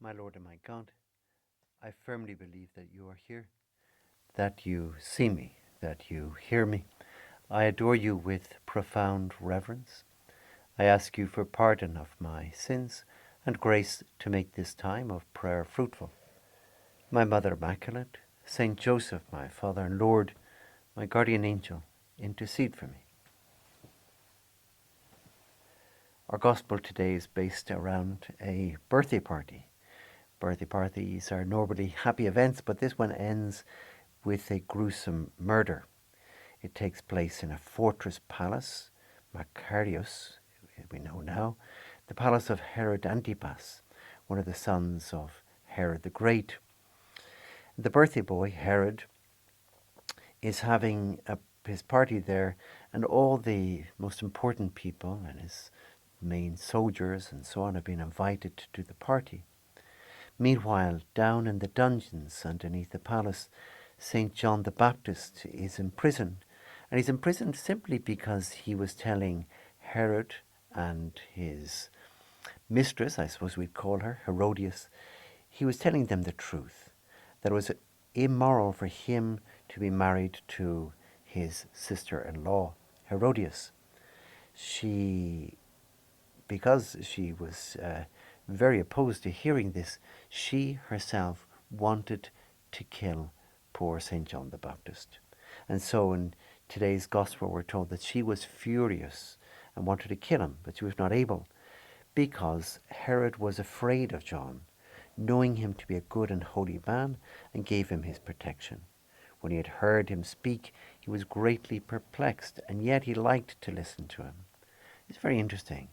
My Lord and my God, I firmly believe that you are here, that you see me, that you hear me. I adore you with profound reverence. I ask you for pardon of my sins and grace to make this time of prayer fruitful. My Mother Immaculate, Saint Joseph, my Father and Lord, my guardian angel, intercede for me. Our gospel today is based around a birthday party. Birthday parties are normally happy events, but this one ends with a gruesome murder. It takes place in a fortress palace, Macarius, we know now, the palace of Herod Antipas, one of the sons of Herod the Great. The birthday boy, Herod, is having his party there, and all the most important people and his main soldiers and so on have been invited to the party. Meanwhile, down in the dungeons underneath the palace, St. John the Baptist is imprisoned. And he's imprisoned simply because he was telling Herod and his mistress, I suppose we'd call her, Herodias, he was telling them the truth, that it was immoral for him to be married to his sister-in-law, Herodias. Because she was very opposed to hearing this, she herself wanted to kill poor St. John the Baptist. And so in today's gospel we're told that she was furious and wanted to kill him, but she was not able because Herod was afraid of John, knowing him to be a good and holy man, and gave him his protection. When he had heard him speak, he was greatly perplexed, and yet he liked to listen to him. It's very interesting.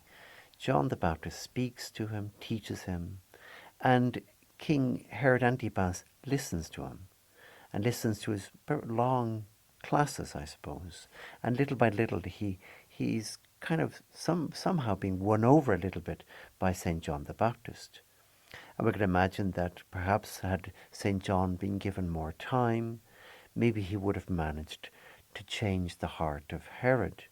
John the Baptist speaks to him, teaches him, and King Herod Antipas listens to him and listens to his long classes, I suppose. And little by little, he's kind of somehow being won over a little bit by St. John the Baptist. And we can imagine that perhaps had St. John been given more time, maybe he would have managed to change the heart of Herod,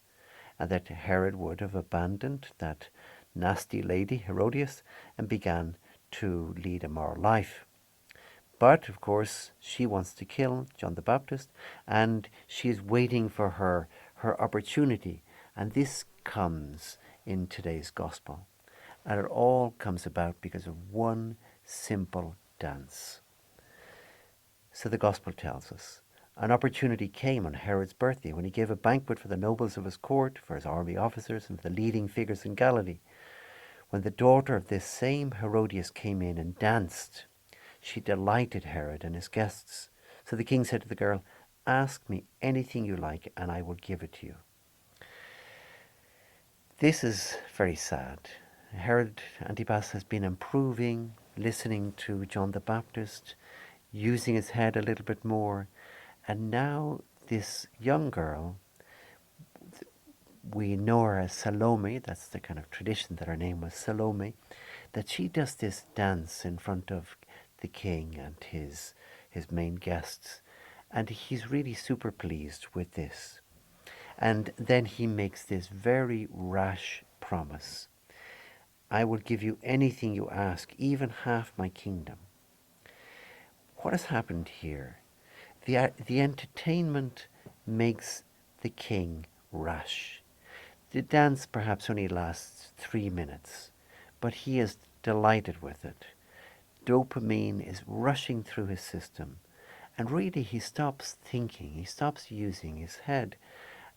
and that Herod would have abandoned that nasty lady, Herodias, and began to lead a moral life. But, of course, she wants to kill John the Baptist, and she is waiting for her opportunity. And this comes in today's gospel. And it all comes about because of one simple dance. So the gospel tells us. An opportunity came on Herod's birthday when he gave a banquet for the nobles of his court, for his army officers, and for the leading figures in Galilee. When the daughter of this same Herodias came in and danced, she delighted Herod and his guests. So the king said to the girl, "Ask me anything you like, and I will give it to you." This is very sad. Herod Antipas has been improving, listening to John the Baptist, using his head a little bit more, and now this young girl, we know her as Salome, that's the kind of tradition that her name was Salome, that she does this dance in front of the king and his main guests, and he's really super pleased with this. And then he makes this very rash promise: "I will give you anything you ask, even half my kingdom." What has happened here? The entertainment makes the king rash. The dance perhaps only lasts 3 minutes, but he is delighted with it. Dopamine is rushing through his system, and really he stops thinking, he stops using his head,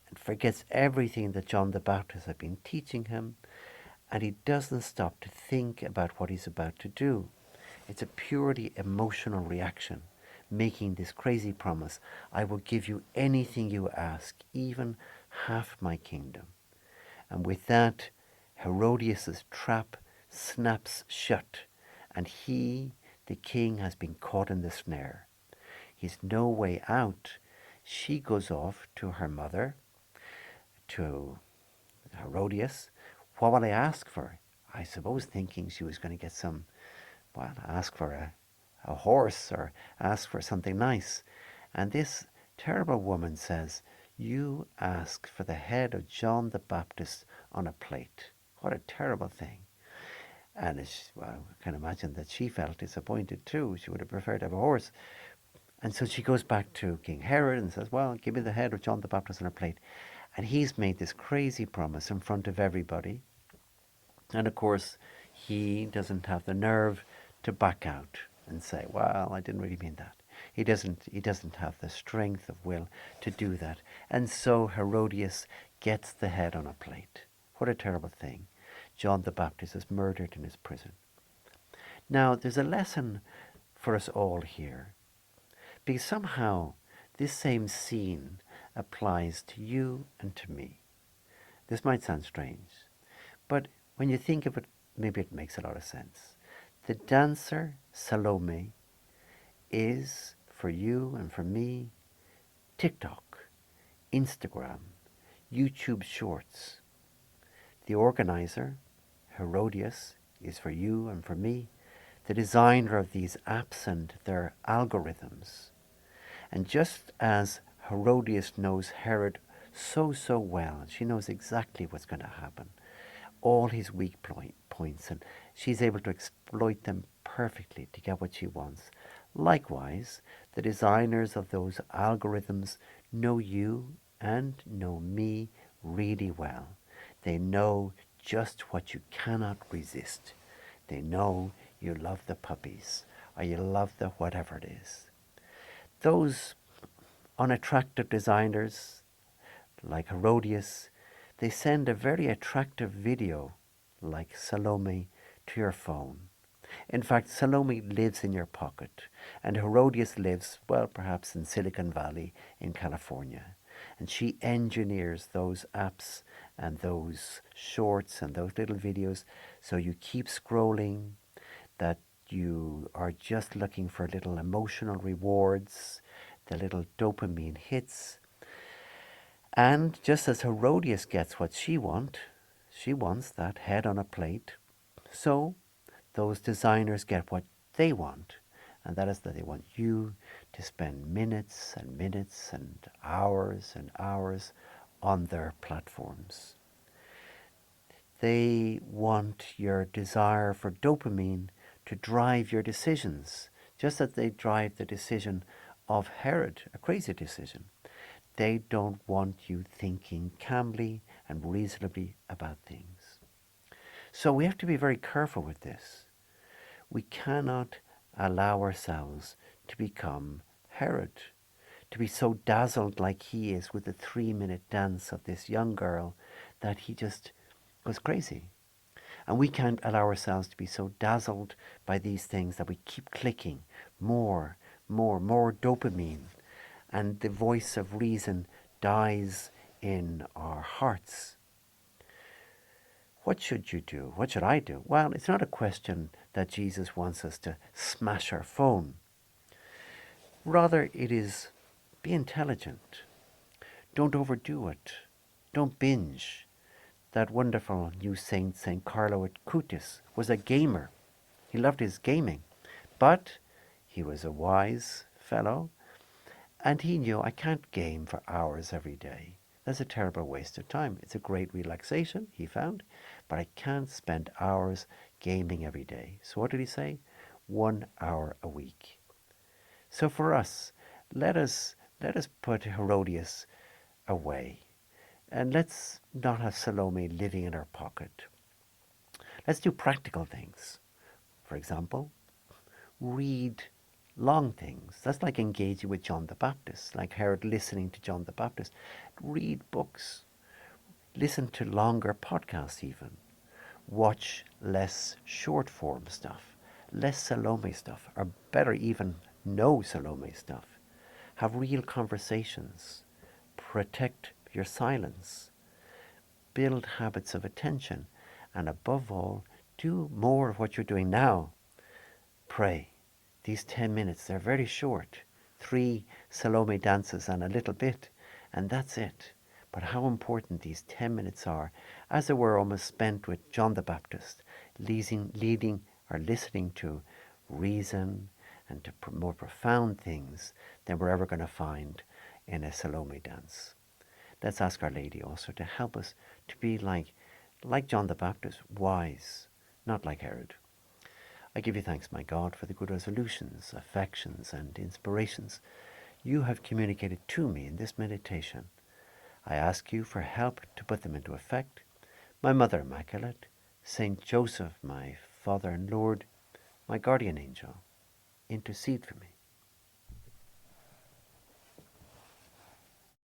and forgets everything that John the Baptist had been teaching him, and he doesn't stop to think about what he's about to do. It's a purely emotional reaction, making this crazy promise: "I will give you anything you ask, even half my kingdom." And with that, Herodias' trap snaps shut, and he, the king, has been caught in the snare. He's no way out. She goes off to her mother, to Herodias. "What will I ask for?" I suppose thinking she was going to get ask for a horse or ask for something nice. And this terrible woman says, "You ask for the head of John the Baptist on a plate." What a terrible thing. And well, I can imagine that she felt disappointed too. She would have preferred to have a horse. And so she goes back to King Herod and says, well, give me the head of John the Baptist on a plate. And he's made this crazy promise in front of everybody. And of course, he doesn't have the nerve to back out and say, well, I didn't really mean that. He doesn't have the strength of will to do that. And so Herodias gets the head on a plate. What a terrible thing. John the Baptist is murdered in his prison. Now, there's a lesson for us all here, because somehow this same scene applies to you and to me. This might sound strange, but when you think of it, maybe it makes a lot of sense. The dancer Salome is, for you and for me, TikTok, Instagram, YouTube Shorts. The organizer, Herodias, is for you and for me, the designer of these apps and their algorithms. And just as Herodias knows Herod so well, she knows exactly what's going to happen, all his weak points, and she's able to exploit them perfectly to get what she wants. Likewise, the designers of those algorithms know you and know me really well. They know just what you cannot resist. They know you love the puppies or you love the whatever it is. Those unattractive designers, like Herodias, they send a very attractive video, like Salome, to your phone. In fact, Salome lives in your pocket, and Herodias lives, well, perhaps in Silicon Valley in California. And she engineers those apps and those shorts and those little videos so you keep scrolling, that you are just looking for little emotional rewards, the little dopamine hits. And just as Herodias gets what she wants that head on a plate, so those designers get what they want. And that is that they want you to spend minutes and minutes and hours on their platforms. They want your desire for dopamine to drive your decisions, just as they drive the decision of Herod, a crazy decision. They don't want you thinking calmly and reasonably about things. So we have to be very careful with this. We cannot allow ourselves to become Herod, to be so dazzled like he is with the 3-minute dance of this young girl that he just goes crazy. And we can't allow ourselves to be so dazzled by these things that we keep clicking more dopamine, and the voice of reason dies in our hearts. What should you do? What should I do? Well, it's not a question that Jesus wants us to smash our phone. Rather, it is be intelligent. Don't overdo it. Don't binge. That wonderful new saint, St. Carlo Acutis, was a gamer. He loved his gaming. But he was a wise fellow, and he knew I can't game for hours every day. That's a terrible waste of time. It's a great relaxation, he found, but I can't spend hours gaming every day. So what did he say? 1 hour a week. So for us, let us put Herodias away. And let's not have Salome living in our pocket. Let's do practical things. For example, read long things. That's like engaging with John the Baptist, like Herod listening to John the Baptist. Read books. Listen to longer podcasts even. Watch less short form stuff, less Salome stuff, or better even, no Salome stuff. Have real conversations. Protect your silence. Build habits of attention. And above all, do more of what you're doing now. Pray. These 10 minutes, they're very short. 3 Salome dances and a little bit, and that's it. But how important these 10 minutes are, as they were almost spent with John the Baptist, leading or listening to reason and to more profound things than we're ever going to find in a Salome dance. Let's ask Our Lady also to help us to be like John the Baptist, wise, not like Herod. I give you thanks, my God, for the good resolutions, affections, and inspirations you have communicated to me in this meditation. I ask you for help to put them into effect. My Mother Immaculate, Saint Joseph, my Father and Lord, my guardian angel, intercede for me.